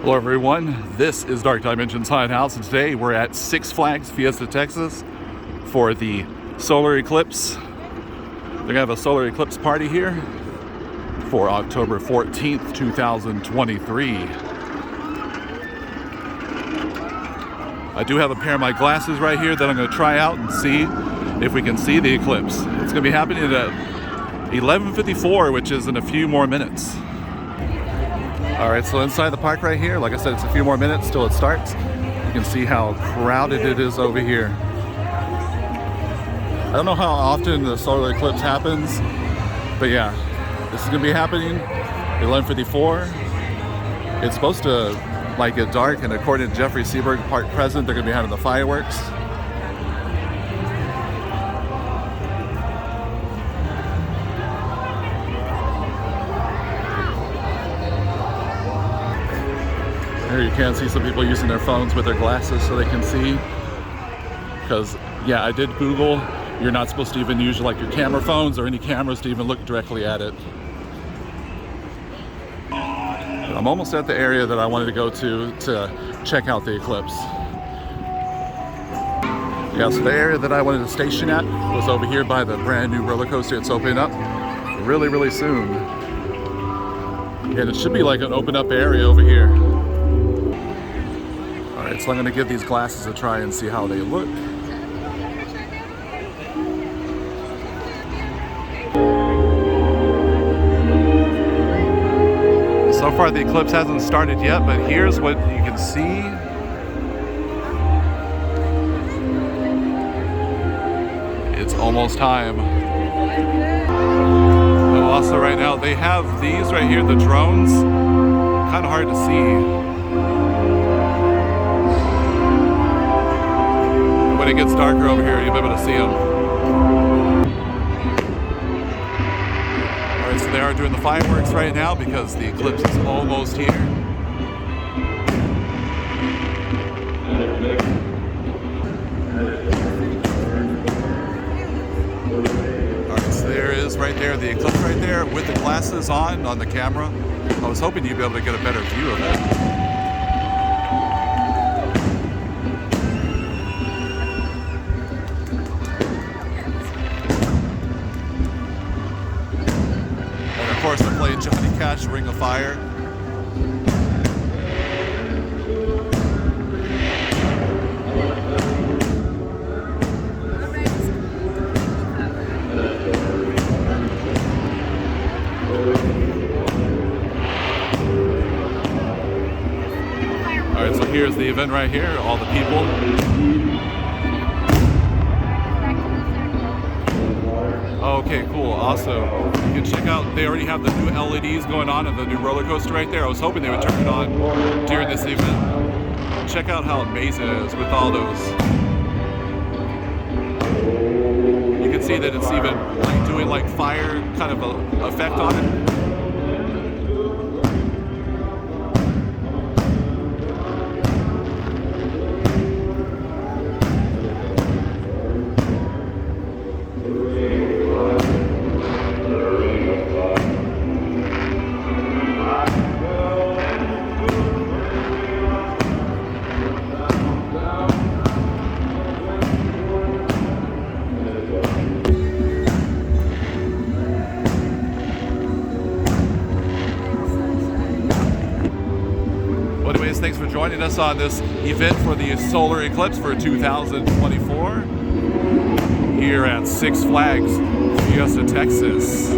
Hello everyone, this is Dark Dimensions Haunted House, and today we're at Six Flags Fiesta Texas for the Solar Eclipse. They're gonna have a Solar Eclipse Party here for October 14th, 2023. I do have a pair of my glasses right here that I'm gonna try out and see if we can see the eclipse. It's gonna be happening at 11:54, which is in a few more minutes. All right, so inside the park right here, like I said, it's a few more minutes till it starts. You can see how crowded it is over here. I don't know how often the solar eclipse happens, but yeah, this is gonna be happening at 11:54. It's supposed to get dark, and according to Jeffrey Seberg, park president, they're gonna be having the fireworks. Here you can see some people using their phones with their glasses so they can see. Because, yeah, I did Google, you're not supposed to even use your camera phones or any cameras to even look directly at it. But I'm almost at the area that I wanted to go to check out the eclipse. Yeah, so the area that I wanted to station at was over here by the brand new roller coaster. It's opening up really, really soon. And it should be like an open up area over here. Alright, so I'm going to give these glasses a try and see how they look. So far the eclipse hasn't started yet, but here's what you can see. It's almost time. Oh, also right now they have these right here, the drones. Kind of hard to see. When it gets darker over here, you'll be able to see them. Alright, so they are doing the fireworks right now because the eclipse is almost here. Alright, so there is right there, the eclipse right there with the glasses on the camera. I was hoping you'd be able to get a better view of it. Of course, I'm playing Johnny Cash, Ring of Fire. Alright, so here's the event right here, all the people. Okay, cool. Also, you can check out, they already have the new LEDs going on in the new roller coaster right there. I was hoping they would turn it on during this event. Check out how amazing it is with all those. You can see that it's even doing fire kind of a effect on it. Anyways, thanks for joining us on this event for the Solar Eclipse for 2024 here at Six Flags Fiesta Texas.